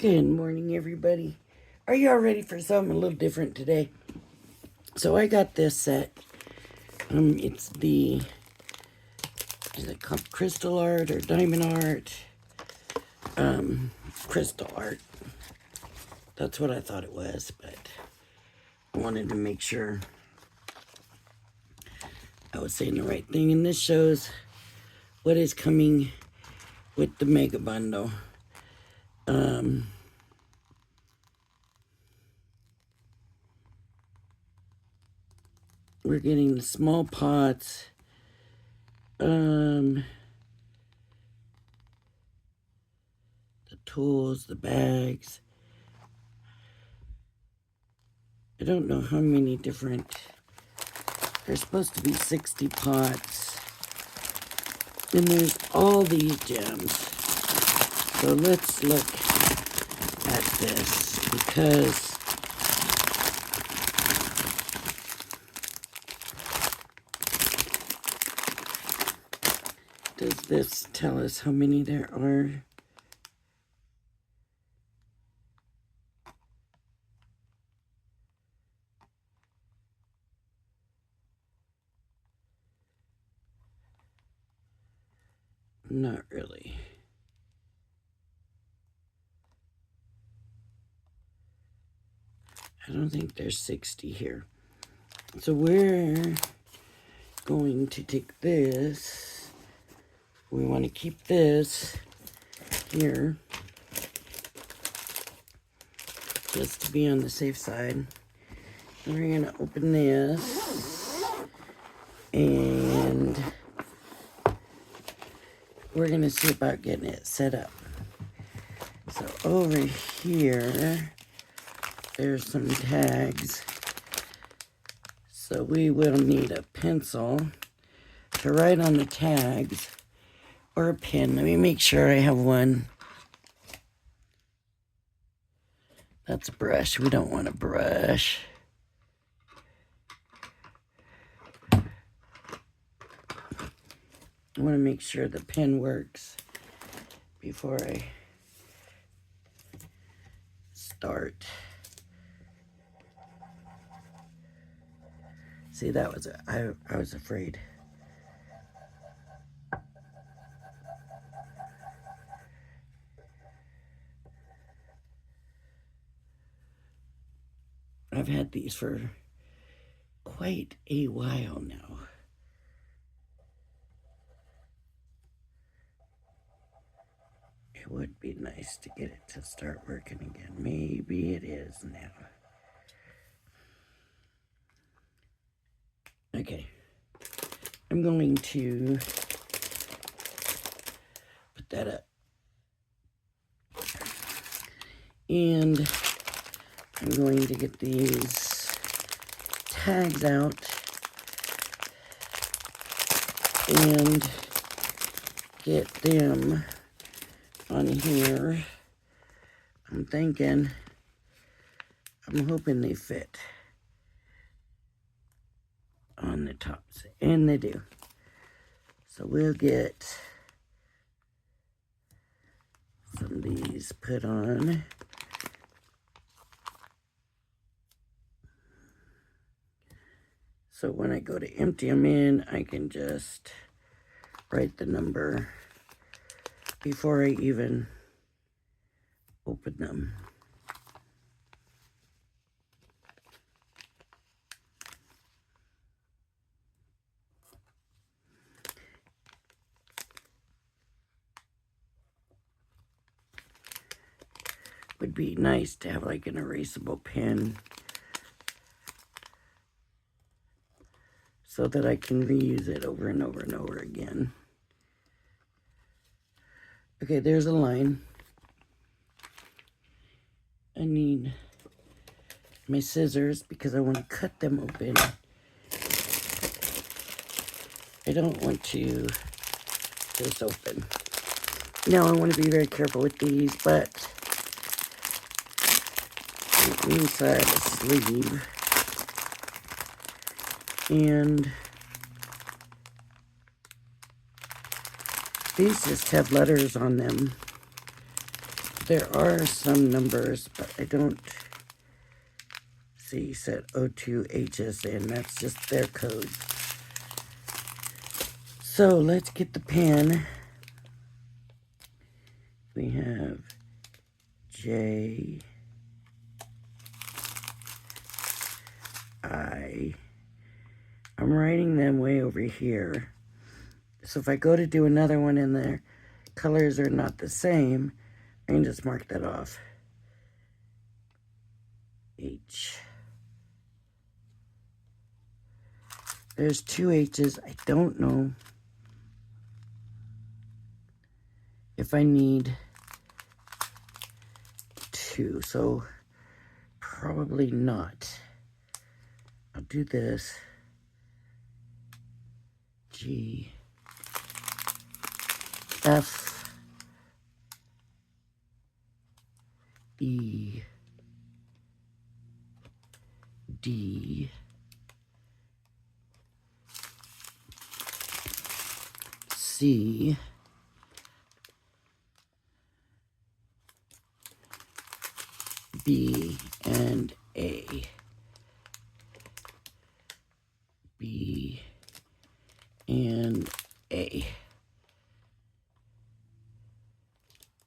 Good morning, everybody. Are you all ready for something a little different today? So I got this set. It's the, is it called crystal art or diamond art? Crystal art. That's what I thought it was, but I wanted to make sure I was saying the right thing. And this shows what is coming with the mega bundle. We're getting the small pots. The tools, the bags. I don't know how many different. There's supposed to be 60 pots. And there's all these gems. So let's look at this because does this tell us how many there are? Not really. I don't think there's 60 here. So we're going to take this. We want to keep this here just to be on the safe side. And we're going to open this and we're going to see about getting it set up. So over here, there's some tags. So we will need a pencil to write on the tags or a pen. Let me make sure I have one. That's a brush. We don't want a brush. I want to make sure the pen works before I start. See, that was, I was afraid. I've had these for quite a while now. It would be nice to get it to start working again. Maybe it is now. Okay. I'm going to put that up. And I'm going to get these tags out and get them on here. I'm hoping they fit on the tops, and they do. So we'll get some of these put on. So when I go to empty them in, I can just write the number before I even open them. Would be nice to have like an erasable pen so that I can reuse it over and over and over again. Okay, there's a line. I need my scissors because I want to cut them open. I don't want to just open. Now I want to be very careful with these, but inside a sleeve. And these just have letters on them. There are some numbers, but I don't see set O2 HSN. That's just their code. So let's get the pen. We have J, I. I'm writing them way over here. So if I go to do another one and the colors are not the same, I can just mark that off. H. There's 2 H's. I don't know if I need 2, so probably not. I'll do this. G, F, E, D, C, B, and A. B and A.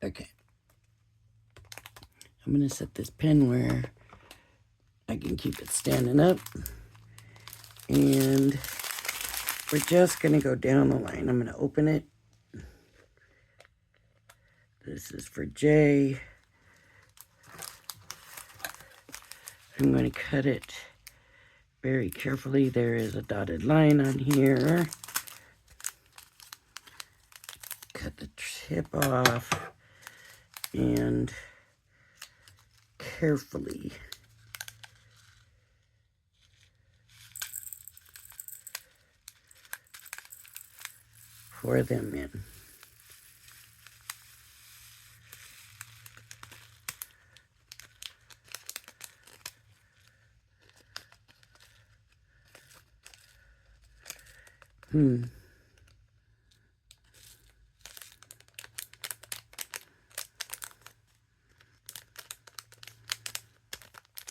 Okay. I'm going to set this pen where I can keep it standing up. And we're just going to go down the line. I'm going to open it. This is for J. I'm going to cut it very carefully. There is a dotted line on here. Cut the tip off and carefully pour them in.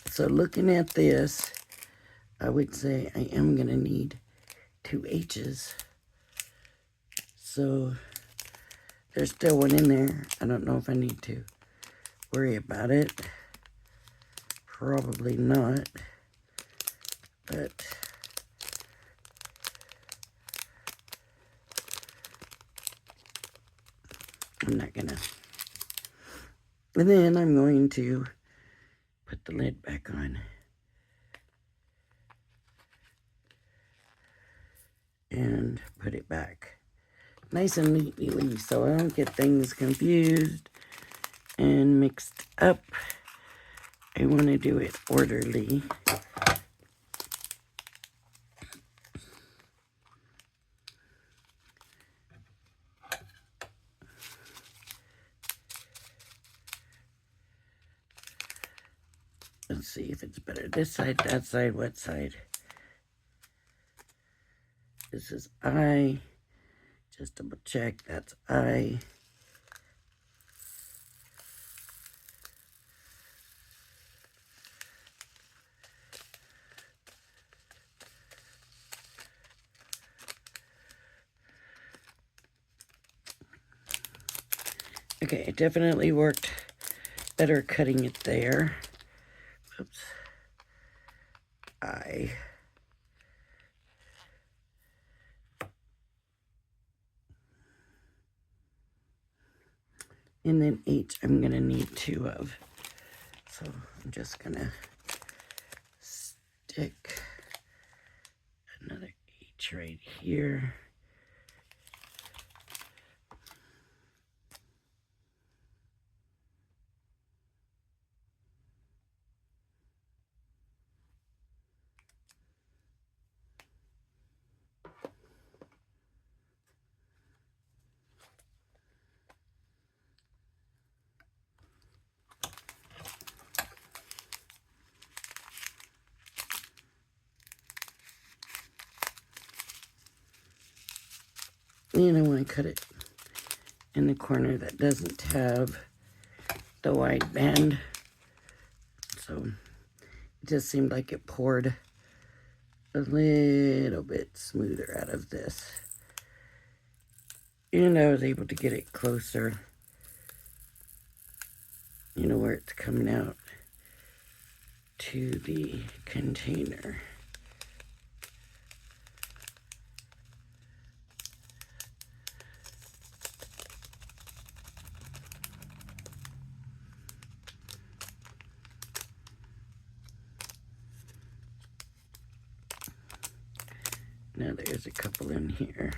So looking at this, I would say I am going to need 2 H's. So there's still one in there. I don't know if I need to worry about it. Probably not. But I'm not gonna. And then I'm going to put the lid back on. And put it back nice and neatly so I don't get things confused and mixed up. I want to do it orderly. Let's see if it's better. This side, that side, what side? This is I. Just double check. That's I. Okay, it definitely worked better cutting it there. Oops. I. And then H I'm going to need 2 of. So I'm just going to stick another H right here. And I want to cut it in the corner that doesn't have the wide band. So it just seemed like it poured a little bit smoother out of this. And I was able to get it closer, you know, where it's coming out to the container. Now there's a couple in here.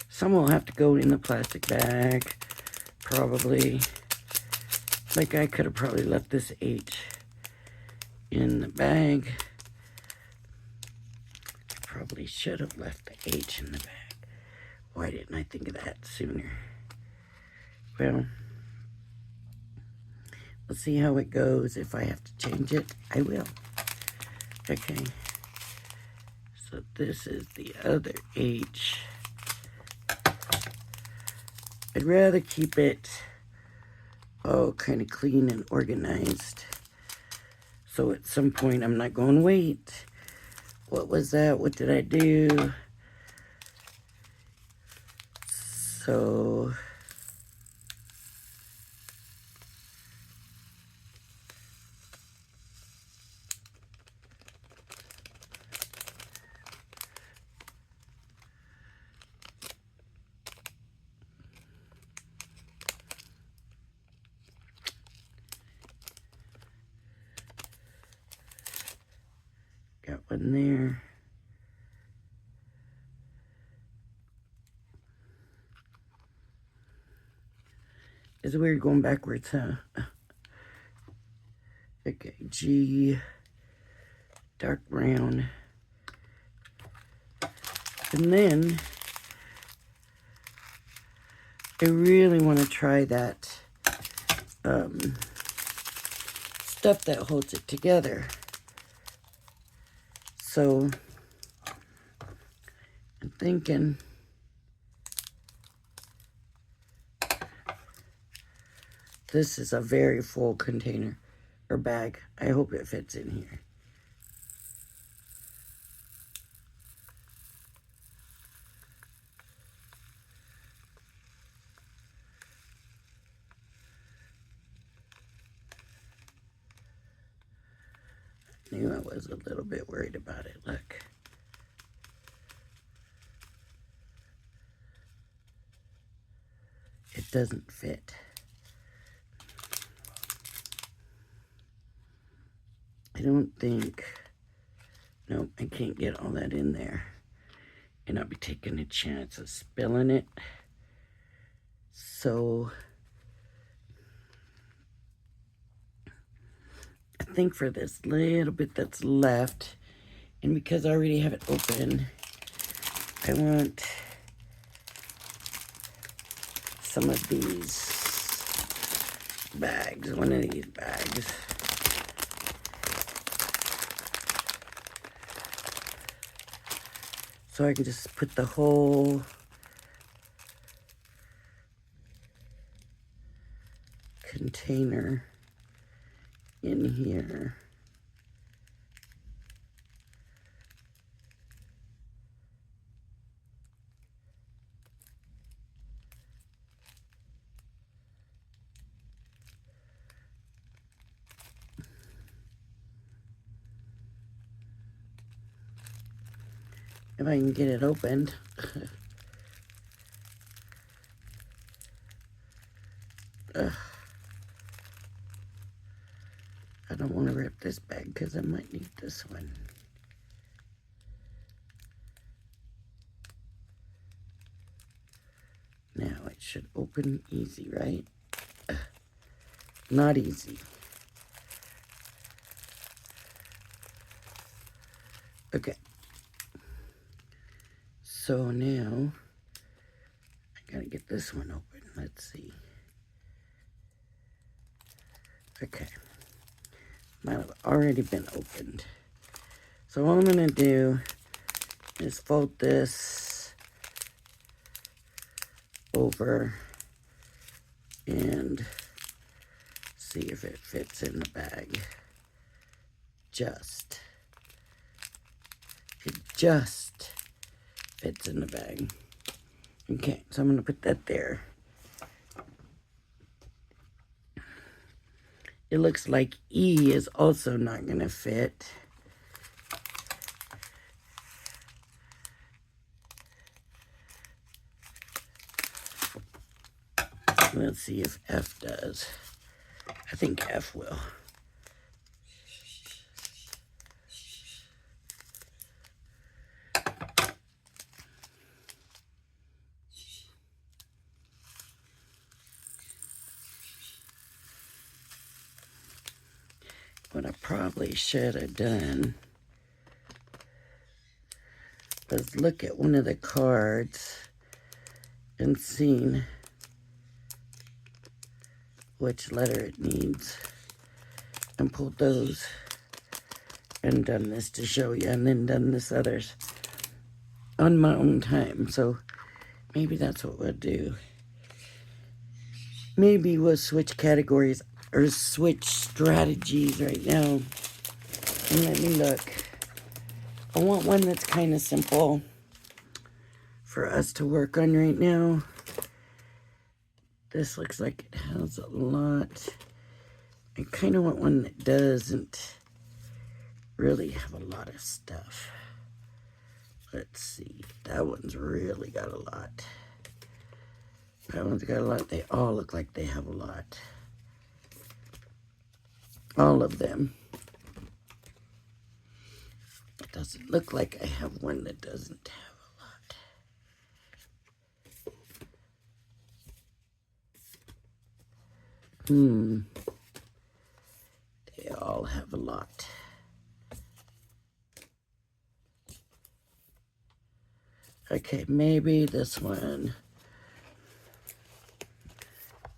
Some will have to go in the plastic bag, probably. Like I could have probably left this H in the bag. I probably should have left the H in the bag. Why didn't I think of that sooner? Well, we'll see how it goes. If I have to change it, I will. Okay. So this is the other H. I'd rather keep it all kind of clean and organized. So at some point I'm not going, wait, what was that? What did I do? So got one there. It's weird going backwards, huh? Okay, G, dark brown. And then I really want to try that stuff that holds it together. So I'm thinking this is a very full container or bag. I hope it fits in here. I knew I was a little bit worried about it. Look. It doesn't fit. I don't think, nope, I can't get all that in there. And I'll be taking a chance of spilling it. So I think for this little bit that's left, and because I already have it open, I want some of these bags, one of these bags. So I can just put the whole container in here. If I can get it opened. I don't want to rip this bag because I might need this one. Now it should open easy, right? Not easy. Okay. So now I gotta get this one open. Let's see. Okay. Might have already been opened. So all I'm gonna do is fold this over and see if it fits in the bag. It just fits in the bag. Okay, so I'm going to put that there. It looks like E is also not going to fit. Let's see if F does. I think F will. What I probably should have done was look at one of the cards and seen which letter it needs and pulled those and done this to show you, and then done this others on my own time. So maybe that's what we'll do. Maybe we'll switch categories or switch strategies right now. And let me look. I want one that's kind of simple for us to work on right now. This looks like it has a lot. I kind of want one that doesn't really have a lot of stuff. Let's see. That one's really got a lot. That one's got a lot. They all look like they have a lot. All of them. It doesn't look like I have one that doesn't have a lot. They all have a lot. Okay, maybe this one.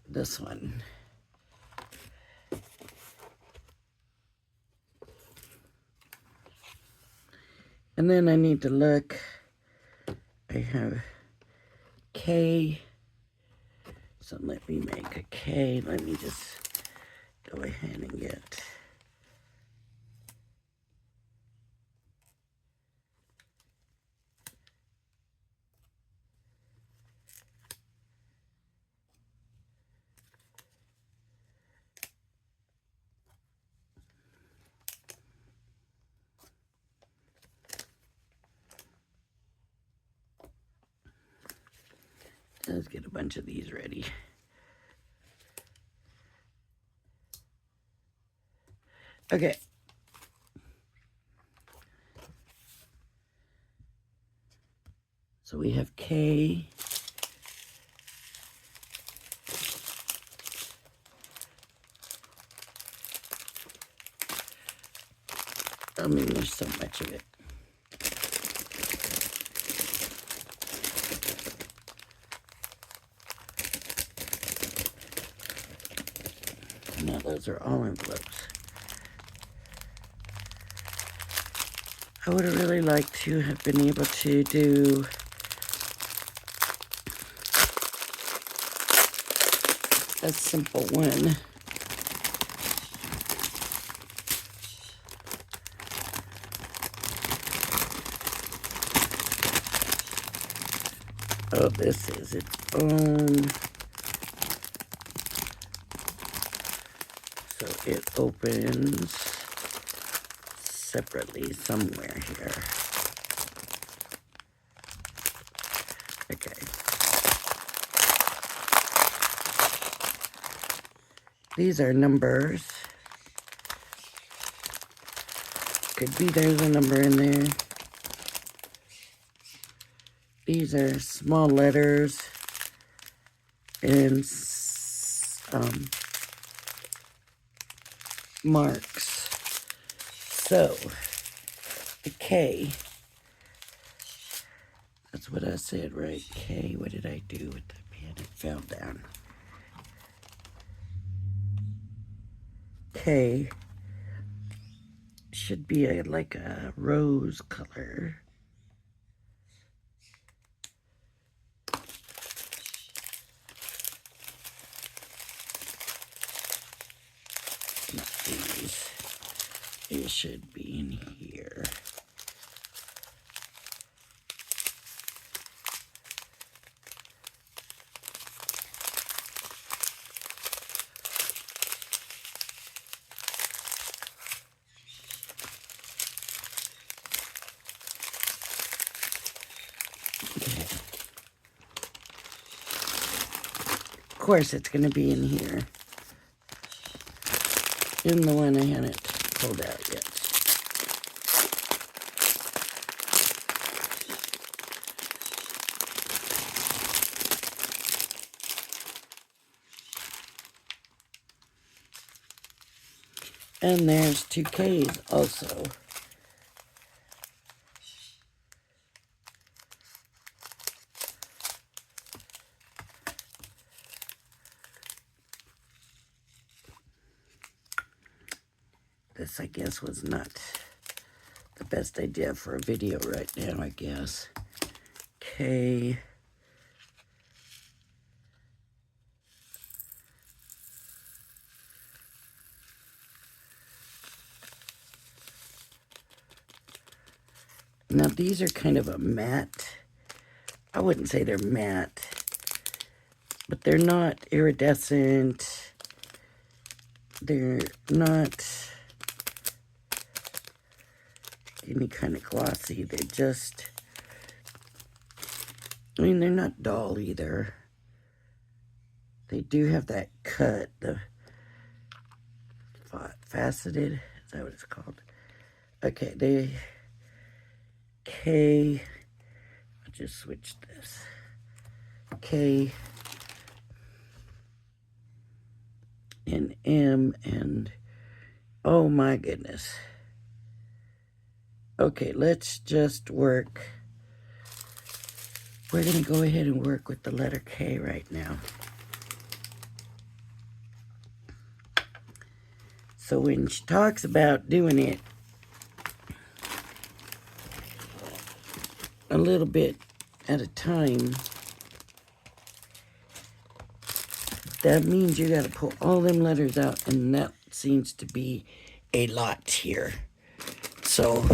This one. And then I need to look. I have K. So let me make a K. Let me just go ahead and get. Let's get a bunch of these ready. Okay. So we have K. I mean, there's so much of it. Now those are all envelopes. I would have really liked to have been able to do a simple one. Oh, this is its own. So it opens separately somewhere here. Okay. These are numbers. Could be there's a number in there. These are small letters and marks. So, the K, that's what I said, right? K, what did I do with the pen? It fell down. K should be like a rose color. Not these. It should be in here. Okay. Of course, it's going to be in here. In the one I hadn't pulled out yet. And there's 2 Ks also. This, I guess, was not the best idea for a video right now, I guess. K. Now, these are kind of a matte. I wouldn't say they're matte, but they're not iridescent. They're not any kind of glossy. They're just, I mean, they're not dull either. They do have that cut, the faceted, is that what it's called? Okay, they, K, I'll just switch this. K and M and, oh my goodness. Okay, let's just work. We're going to go ahead and work with the letter K right now. So when she talks about doing it a little bit at a time, that means you got to pull all them letters out, and that seems to be a lot here. So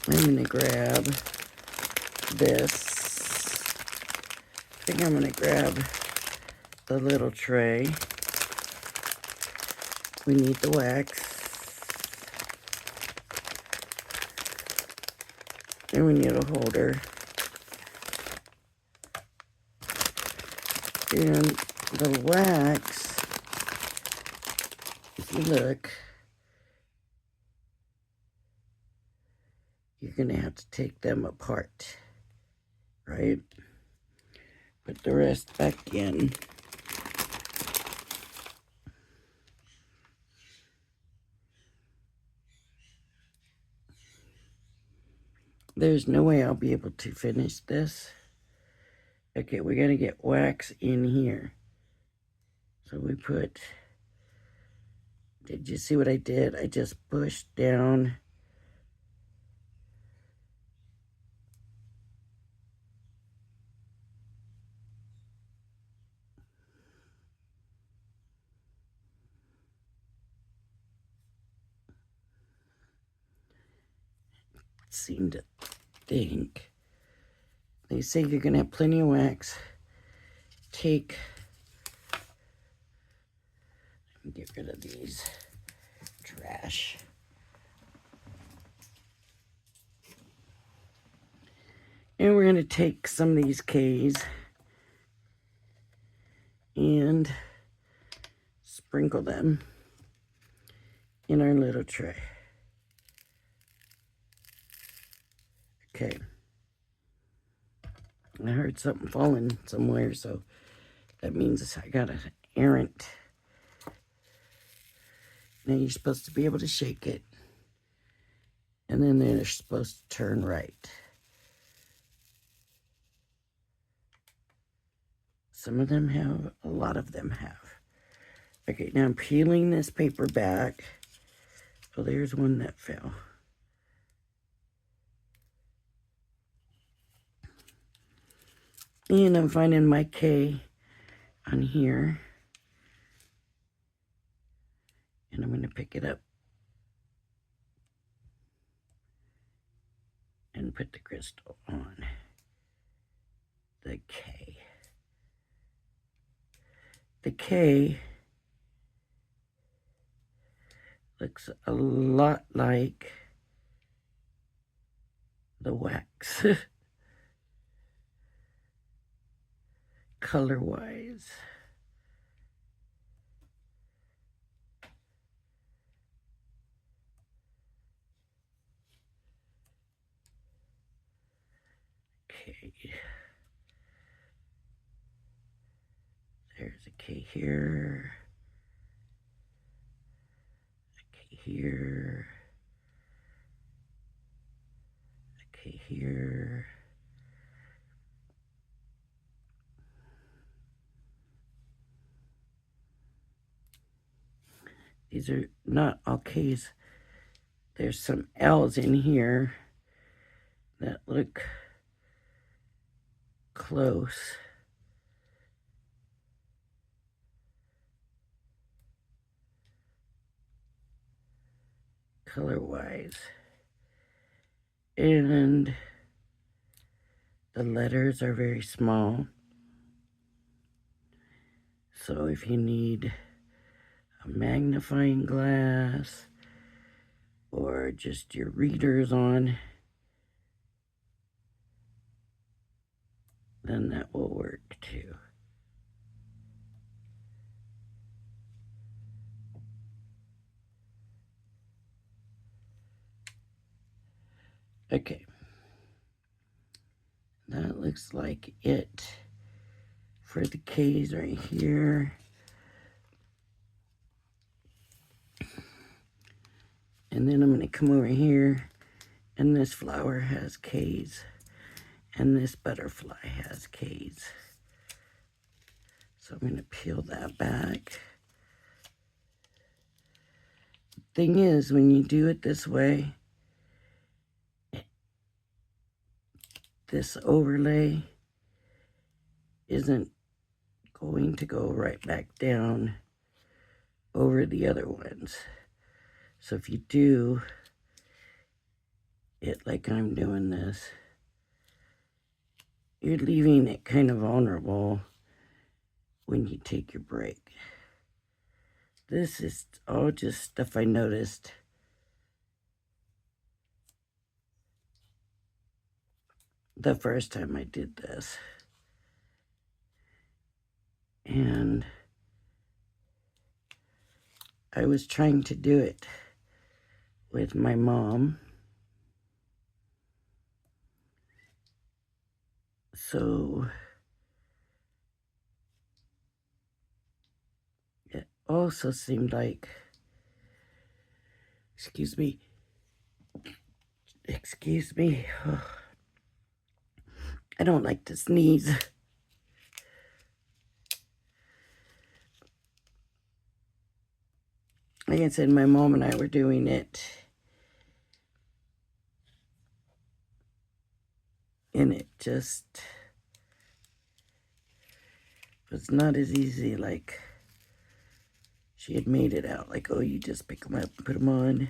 I'm going to grab this. I think I'm going to grab the little tray. We need the wax. And we need a holder. And the wax, if you look, you're going to have to take them apart, right? Put the rest back in. There's no way I'll be able to finish this. Okay, we got to get wax in here. So we put, did you see what I did? I just pushed down. Seem to think. They say you're going to have plenty of wax. Take, get rid of these trash. And we're going to take some of these K's and sprinkle them in our little tray. Okay. I heard something falling somewhere, so that means I got an errant. Now you're supposed to be able to shake it, and then they're supposed to turn right. Some of them have, a lot of them have. Okay, now I'm peeling this paper back. Oh, there's one that fell. And I'm finding my K on here. And I'm going to pick it up and put the crystal on the K. The K looks a lot like the wax, color-wise. Okay. There's a K here. A K here. A K here. These are not all K's. There's some L's in here that look close. Color-wise. And the letters are very small. So if you need a magnifying glass or just your readers on, then that will work too. Okay. That looks like it for the K's right here. And then I'm going to come over here, and this flower has K's, and this butterfly has K's. So I'm going to peel that back. Thing is, when you do it this way, this overlay isn't going to go right back down over the other ones. So if you do it like I'm doing this, you're leaving it kind of vulnerable when you take your break. This is all just stuff I noticed the first time I did this. And I was trying to do it with my mom. So it also seemed like, excuse me, I don't like to sneeze. Like I said, my mom and I were doing it, and it just was not as easy like she had made it out. Like, oh, you just pick them up and put them on.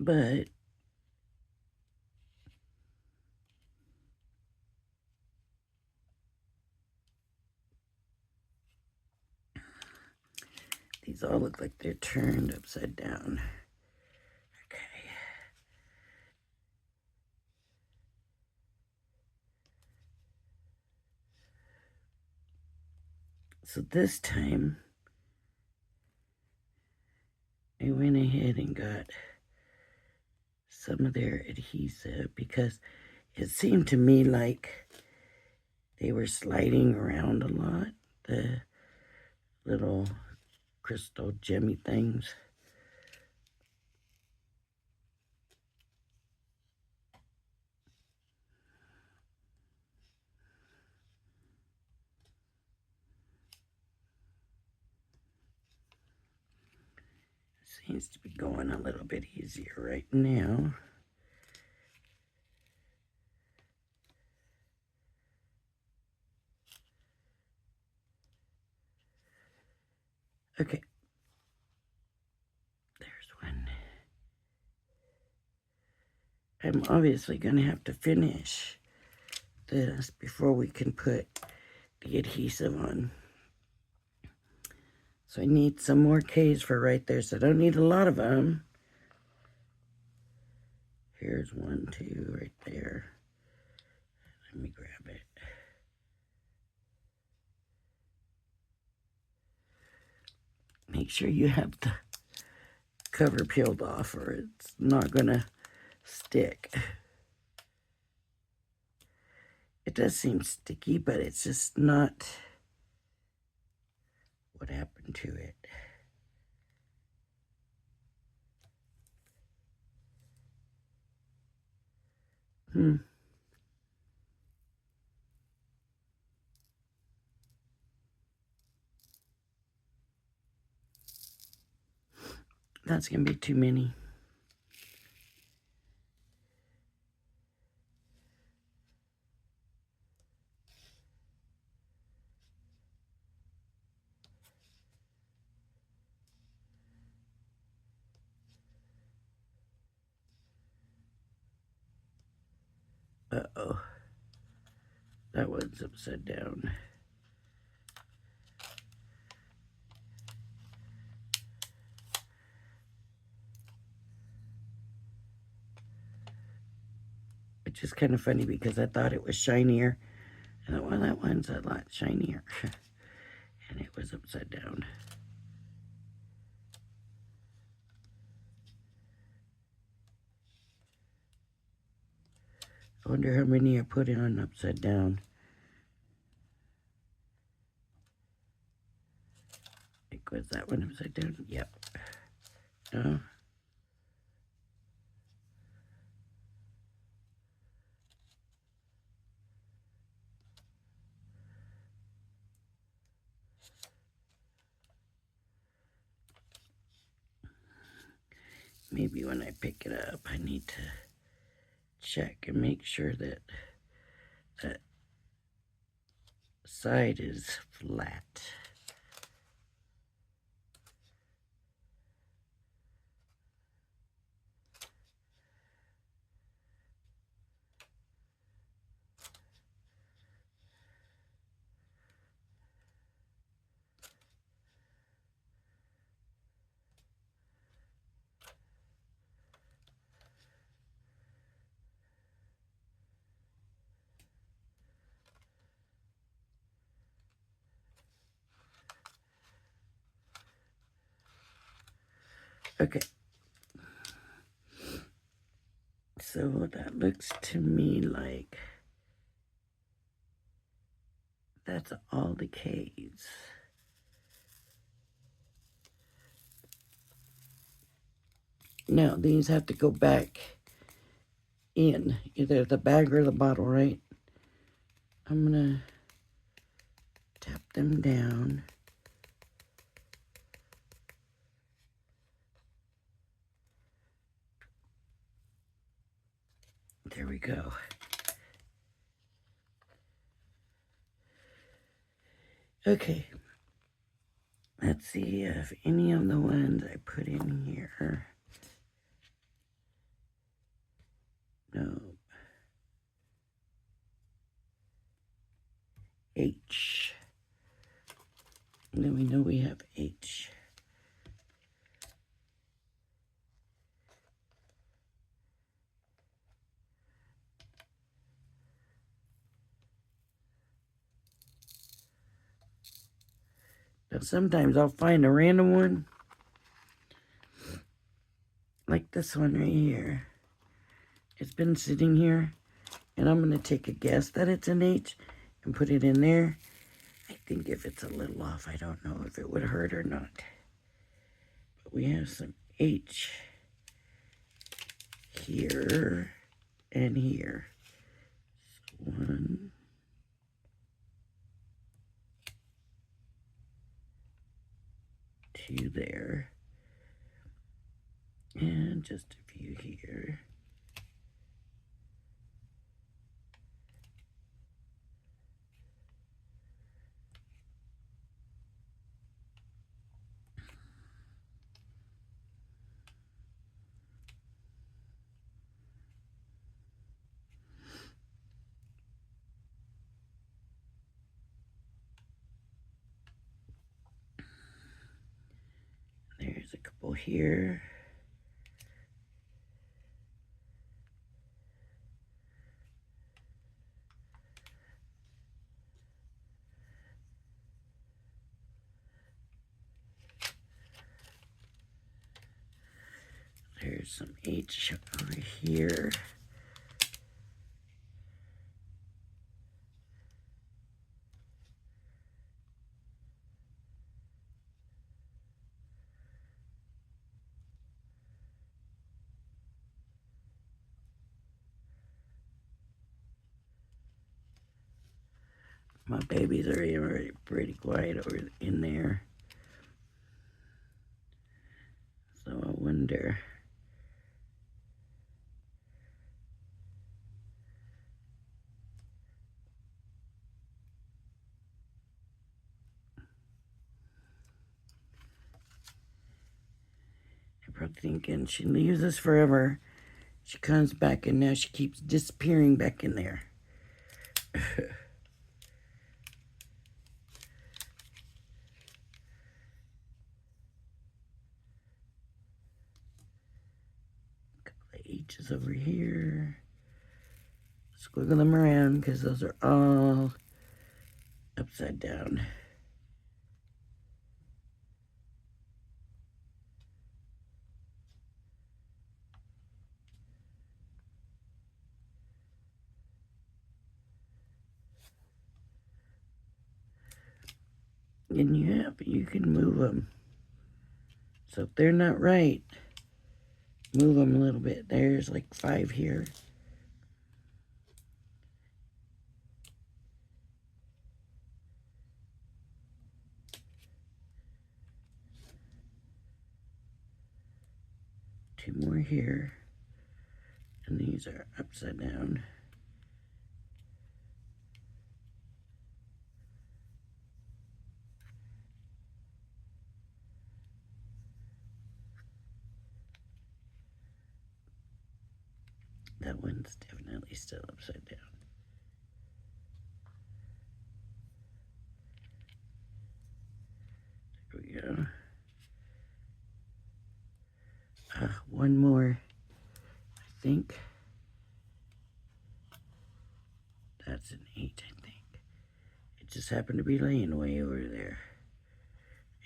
But these all look like they're turned upside down. Okay. So this time, I went ahead and got some of their adhesive because it seemed to me like they were sliding around a lot, the little crystal gemmy things. Seems to be going a little bit easier right now. Okay. There's one. I'm obviously going to have to finish this before we can put the adhesive on. So I need some more K's for right there, so I don't need a lot of them. Here's 1, 2 right there. Let me grab it. Make sure you have the cover peeled off or it's not gonna stick. It does seem sticky, but it's just not what happened to it. That's gonna be too many. Uh-oh. That one's upside down. Which is kind of funny because I thought it was shinier. And I thought, well, that one's a lot shinier. And it was upside down. I wonder how many I put in on upside down. Like, was that one upside down? Yep. No. Maybe when I pick it up, I need to check and make sure that that side is flat. Okay. So that looks to me like that's all the K's. Now these have to go back in, either the bag or the bottle, right? I'm gonna tap them down. There we go. Okay. Let's see if any of the ones I put in here. No. H. And then we know we have H. Now sometimes I'll find a random one, like this one right here. It's been sitting here, and I'm going to take a guess that it's an H and put it in there. I think if it's a little off, I don't know if it would hurt or not. But we have some H here and here. So 1, 2 there. And just a few here. There's a couple here. There's some H over here. My babies are already pretty quiet over in there. So I wonder. You're probably thinking she leaves us forever. She comes back and now she keeps disappearing back in there. Couple of H's over here. Squiggle them around because those are all upside down. And you can move them. So if they're not right, move them a little bit. There's like 5 here. Two more here. And these are upside down. That one's definitely still upside down. There we go. One more, I think. That's an 8, I think. It just happened to be laying way over there.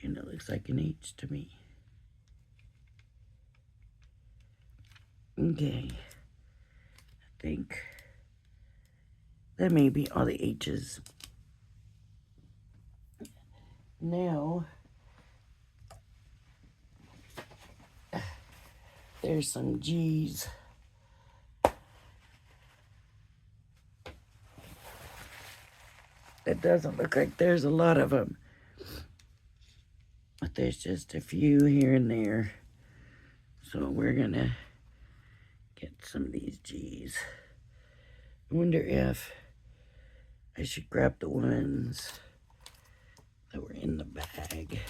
And it looks like an H to me. Okay. I think that may be all the H's. Now, there's some G's. It doesn't look like there's a lot of them. But there's just a few here and there. So we're gonna get some of these G's. I wonder if I should grab the ones that were in the bag.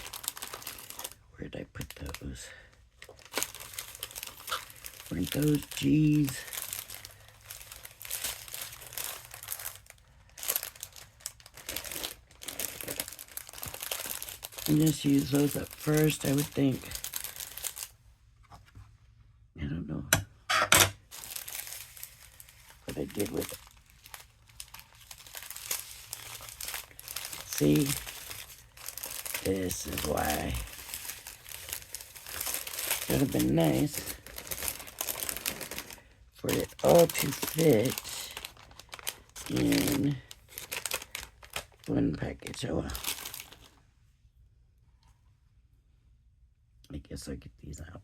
Where did I put those? Weren't those G's? And just use those up first, I would think. I don't know what I did with it. See, this is why it would have been nice for it all to fit in one package. Oh well. I guess I'll get these out.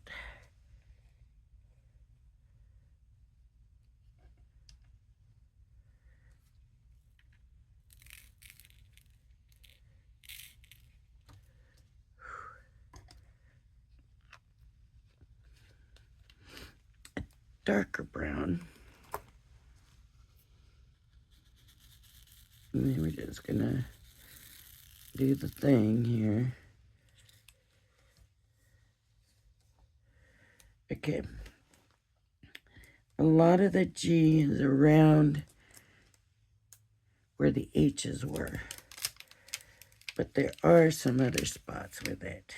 darker brown. And then we're just gonna do the thing here. Okay. A lot of the G is around where the H's were. But there are some other spots with it.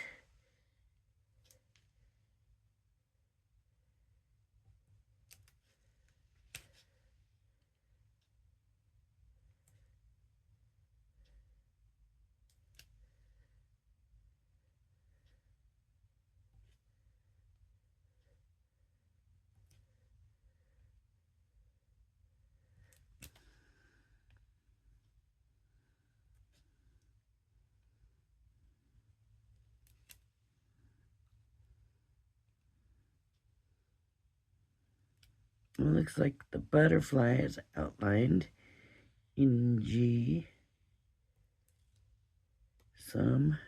It looks like the butterfly is outlined in G. Some.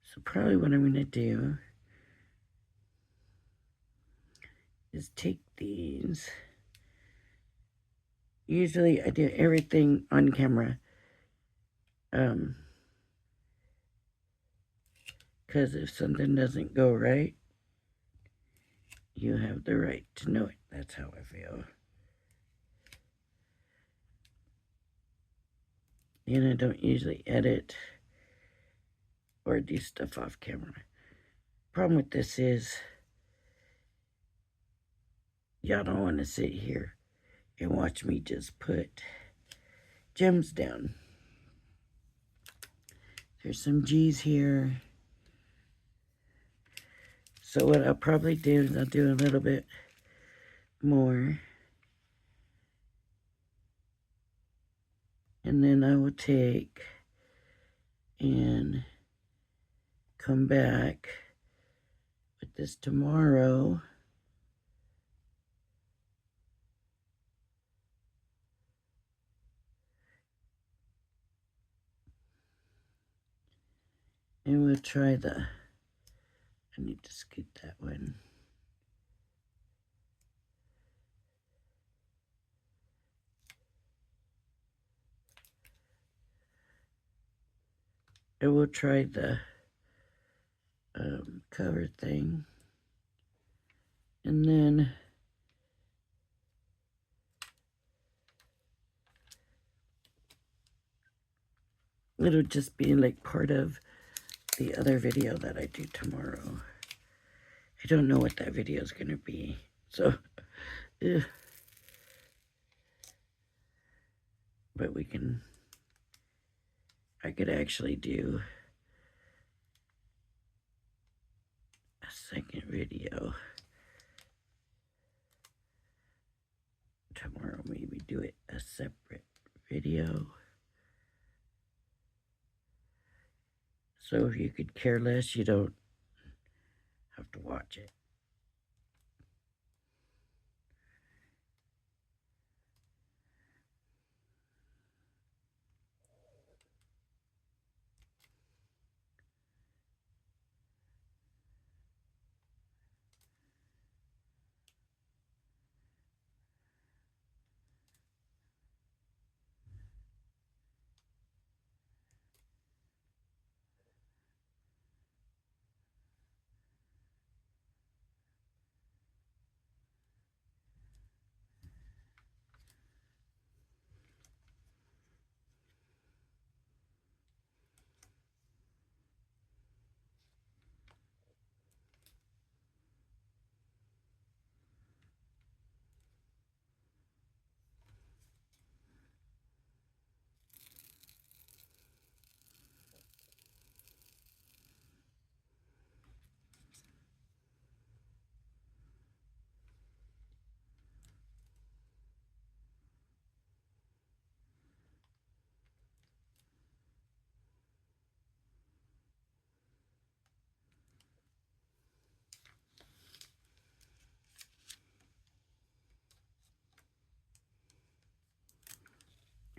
So probably what I'm going to do is take these. Usually I do everything on camera. Because if something doesn't go right, you have the right to know it. That's how I feel. And I don't usually edit or do stuff off camera. Problem with this is, y'all don't want to sit here and watch me just put gems down. There's some G's here. So what I'll probably do is I'll do a little bit more. And then I will take and come back with this tomorrow. And we'll try I need to scoot that one. And we'll try the cover thing. And then it'll just be like part of the other video that I do tomorrow. I don't know what that video is going to be. So, but I could actually do a second video tomorrow. Maybe do it a separate video. So if you could care less, you don't have to watch it.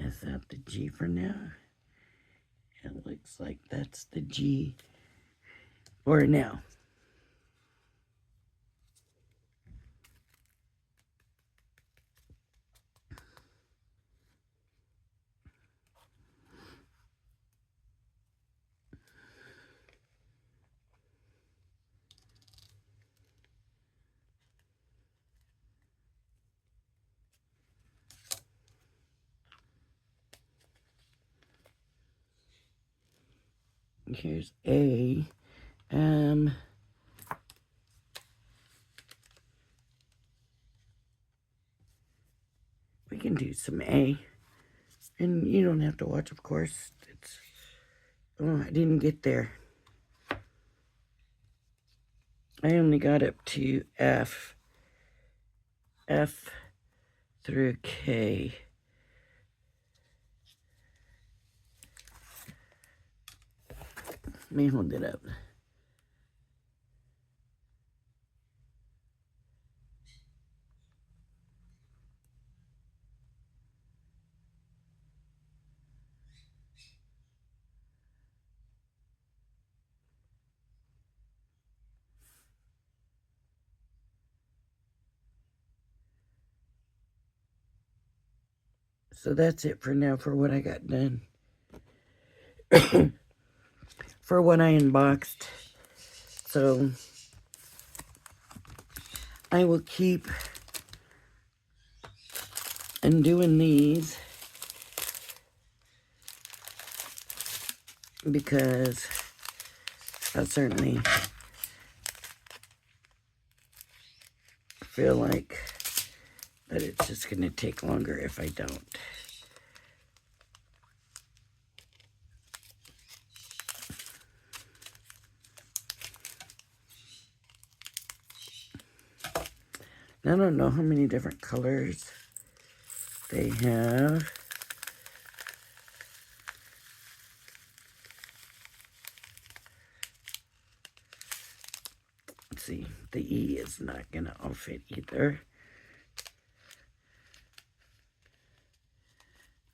this out the G for now. It looks like that's the G for now. Here's A. We can do some A. And you don't have to watch, of course. Oh, I didn't get there. I only got up to F. F through K. Let me hold it up. So that's it for now for what I got done. For what I unboxed. So I will keep undoing these because I certainly feel like that it's just going to take longer if I don't. I don't know how many different colors they have. Let's see, the E is not going to all fit either.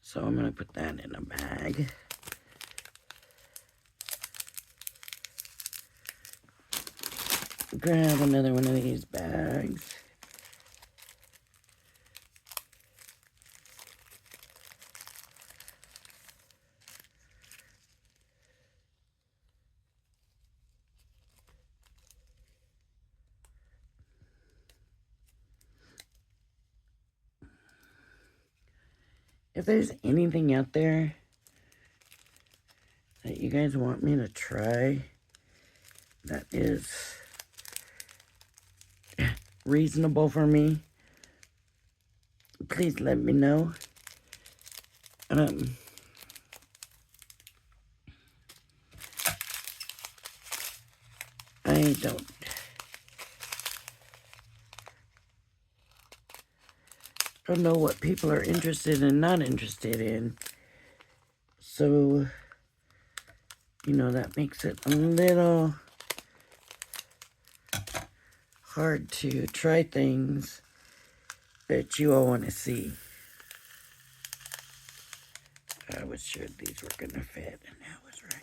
So I'm going to put that in a bag. Grab another one of these bags. If there's anything out there that you guys want me to try that is reasonable for me, please let me know. I don't know what people are interested and not interested in. So, you know, that makes it a little hard to try things that you all want to see. I was sure these were going to fit, and I was right.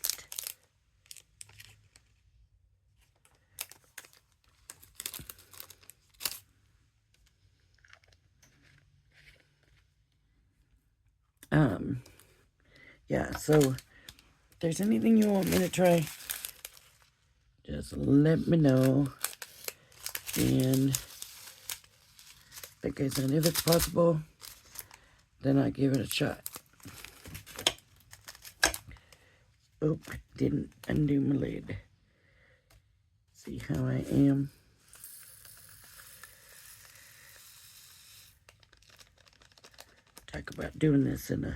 Yeah, so if there's anything you want me to try, just let me know. And like I said, if it's possible, then I'll give it a shot. Oh, didn't undo my lid. See how I am. Talk about doing this in a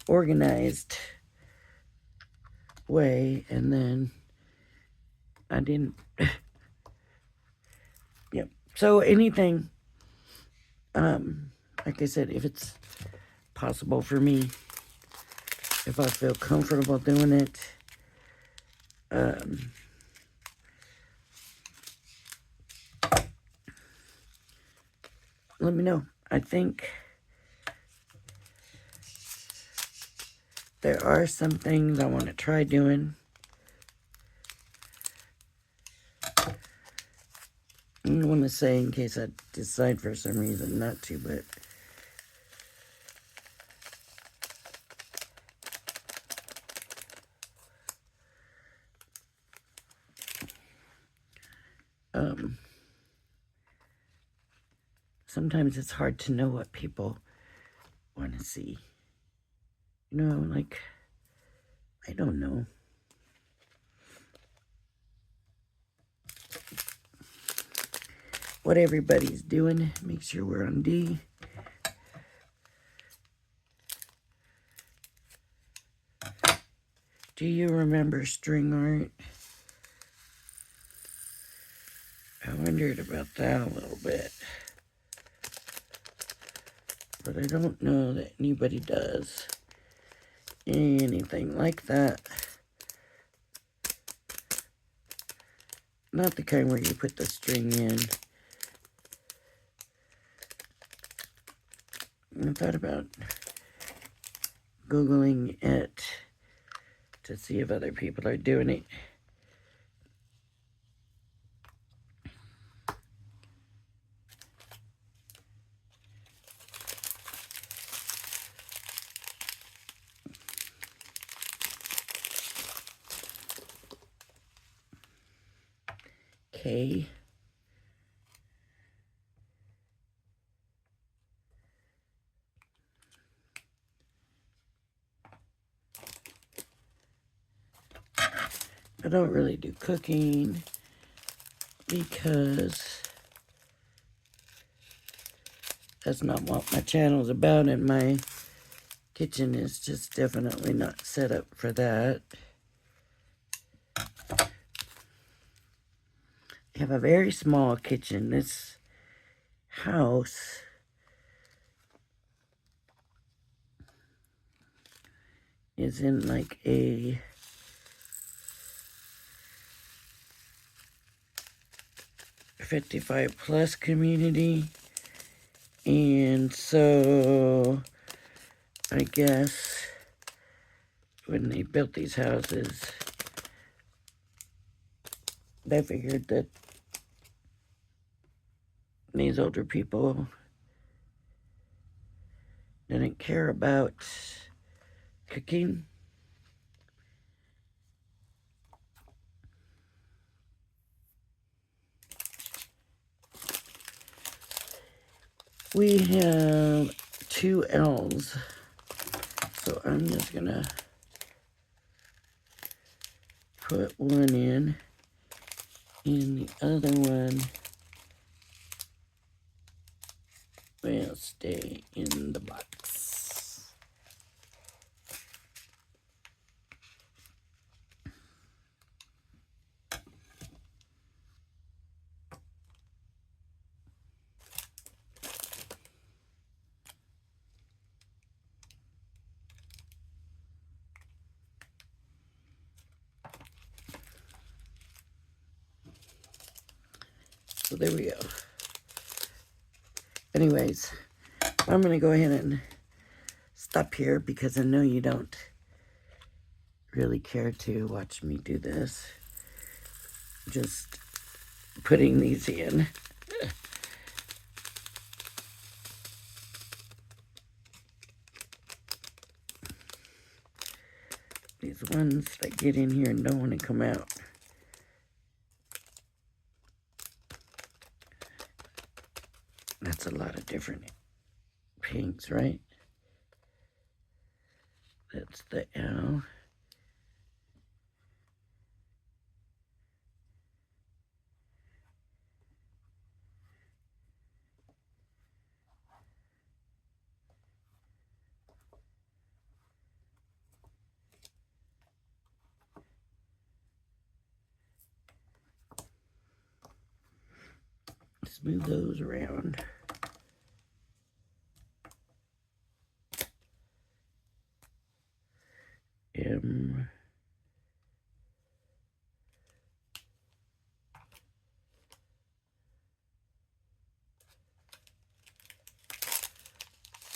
organized way, and then I didn't. Yep. So anything, like I said, if it's possible for me, if I feel comfortable doing it, let me know. I think there are some things I want to try doing. I don't want to say in case I decide for some reason not to, but sometimes it's hard to know what people want to see. You know, like, I don't know. What everybody's doing. Make sure we're on D. Do you remember string art? I wondered about that a little bit. But I don't know that anybody does anything like that. Not the kind where you put the string in. I thought about Googling it to see if other people are doing it. Okay. I don't really do cooking because that's not what my channel's about, and my kitchen is just definitely not set up for that. I have a very small kitchen. This house is in like a '55+ community, and so I guess when they built these houses, they figured that these older people didn't care about cooking. We have 2 L's, so I'm just gonna put one in, and the other one will stay in the box. So there we go. Anyways, I'm going to go ahead and stop here because I know you don't really care to watch me do this. Just putting these in. These ones that get in here and don't want to come out. That's a lot of different pinks, right? That's the L. Let's move those around. M.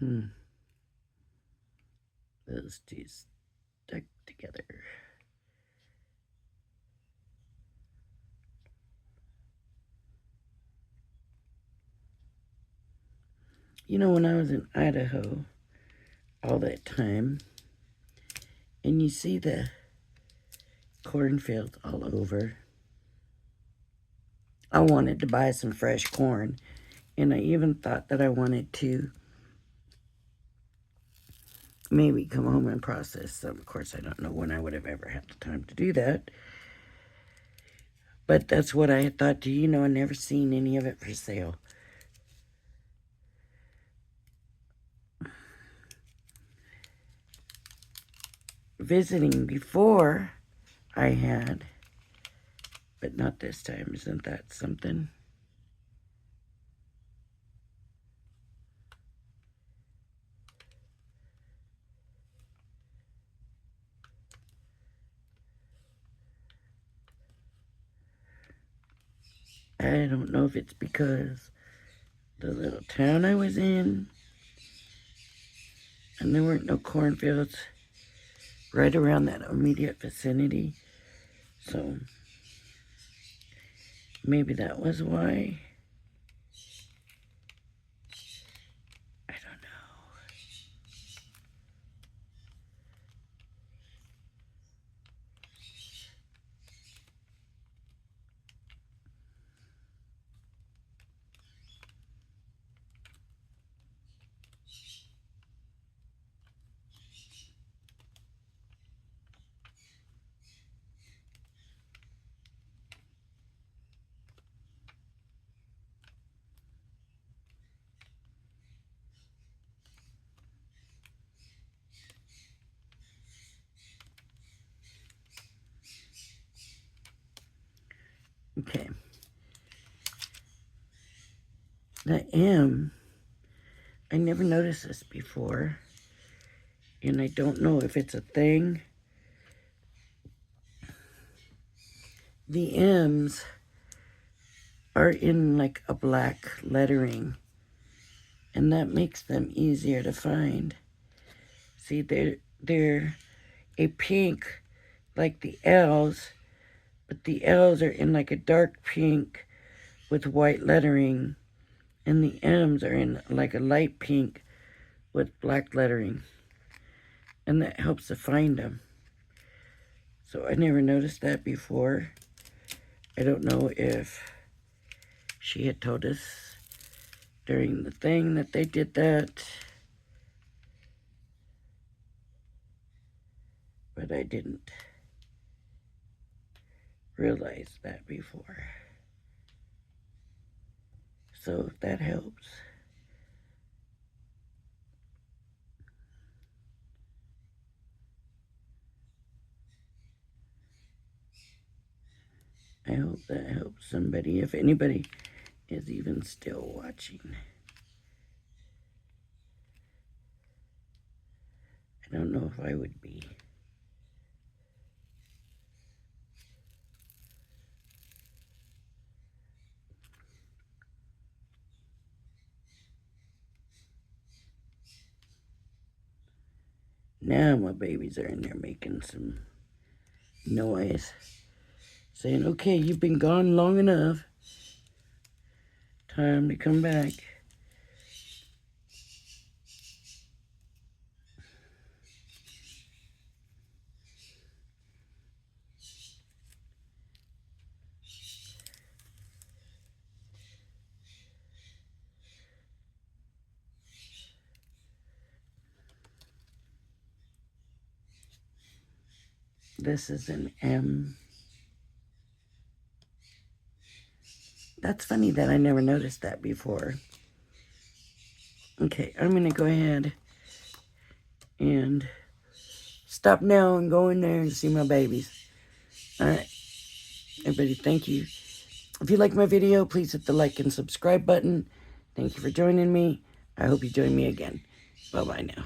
Those two stuck together. You know, when I was in Idaho all that time, and you see the cornfields all over, I wanted to buy some fresh corn, and I even thought that I wanted to maybe come home and process some. Of course, I don't know when I would have ever had the time to do that, but that's what I had thought too. You know, I never seen any of it for sale. Visiting before I had, but not this time. Isn't that something? I don't know if it's because the little town I was in, and there weren't no cornfields right around that immediate vicinity. So maybe that was why. I don't know. Okay. The M, I never noticed this before, and I don't know if it's a thing. The M's are in like a black lettering, and that makes them easier to find. See, they're a pink like the L's, but the L's are in like a dark pink with white lettering, and the M's are in like a light pink with black lettering, and that helps to find them. So I never noticed that before. I don't know if she had told us during the thing that they did that, but I didn't realize that before. So if that helps. I hope that helps somebody, if anybody is even still watching. I don't know if I would be. Now my babies are in there making some noise, saying, okay, you've been gone long enough. Time to come back. This is an M. That's funny that I never noticed that before. Okay, I'm going to go ahead and stop now and go in there and see my babies. All right, everybody, thank you. If you like my video, please hit the like and subscribe button. Thank you for joining me. I hope you join me again. Bye-bye now.